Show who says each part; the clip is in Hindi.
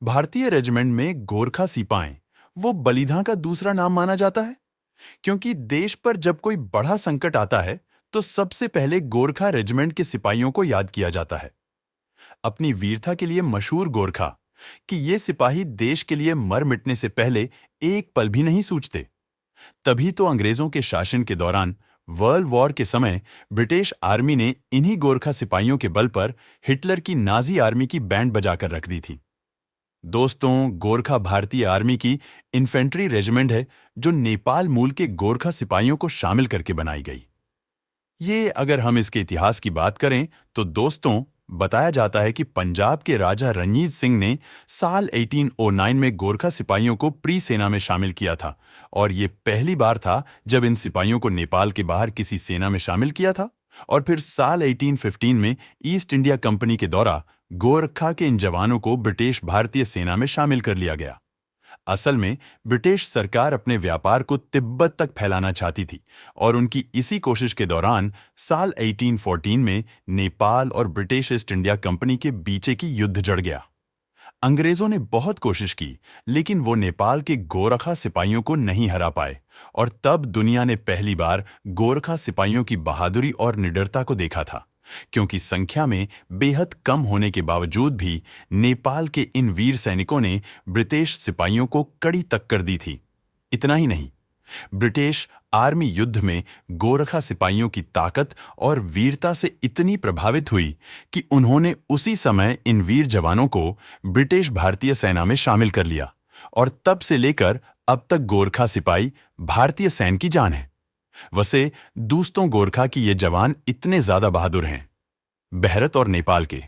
Speaker 1: भारतीय रेजिमेंट में गोरखा सिपाही वो बलिदान का दूसरा नाम माना जाता है, क्योंकि देश पर जब कोई बड़ा संकट आता है तो सबसे पहले गोरखा रेजिमेंट के सिपाहियों को याद किया जाता है। अपनी वीरता के लिए मशहूर गोरखा कि ये सिपाही देश के लिए मर मिटने से पहले एक पल भी नहीं सोचते। तभी तो अंग्रेजों के शासन के दौरान वर्ल्ड वॉर के समय ब्रिटिश आर्मी ने इन्हीं गोरखा सिपाहियों के बल पर हिटलर की नाजी आर्मी की बैंड बजाकर रख दी थी। दोस्तों, गोरखा भारतीय आर्मी की इन्फेंट्री रेजिमेंट है जो नेपाल मूल के गोरखा सिपाहियों को शामिल करके बनाई गई। ये अगर हम इसके इतिहास की बात करें तो दोस्तों, बताया जाता है कि पंजाब के राजा रणजीत सिंह ने साल 1809 में गोरखा सिपाहियों को प्री सेना में शामिल किया था और ये पहली बार था जब इन सिपाहियों को नेपाल के बाहर किसी सेना में शामिल किया था। और फिर साल 1815 में ईस्ट इंडिया कंपनी के दौरा गोरखा के इन जवानों को ब्रिटिश भारतीय सेना में शामिल कर लिया गया। असल में ब्रिटिश सरकार अपने व्यापार को तिब्बत तक फैलाना चाहती थी और उनकी इसी कोशिश के दौरान साल 1814 में नेपाल और ब्रिटिश ईस्ट इंडिया कंपनी के बीच की युद्ध जड़ गया। अंग्रेजों ने बहुत कोशिश की, लेकिन वो नेपाल के गोरखा सिपाहियों को नहीं हरा पाए और तब दुनिया ने पहली बार गोरखा सिपाहियों की बहादुरी और निडरता को देखा था, क्योंकि संख्या में बेहद कम होने के बावजूद भी नेपाल के इन वीर सैनिकों ने ब्रिटिश सिपाहियों को कड़ी टक्कर दी थी। इतना ही नहीं, ब्रिटिश आर्मी युद्ध में गोरखा सिपाहियों की ताकत और वीरता से इतनी प्रभावित हुई कि उन्होंने उसी समय इन वीर जवानों को ब्रिटिश भारतीय सेना में शामिल कर लिया और तब से लेकर अब तक गोरखा सिपाही भारतीय सैन्य की जान है। वैसे दोस्तों, गोरखा की ये जवान इतने ज्यादा बहादुर हैं, भारत और नेपाल के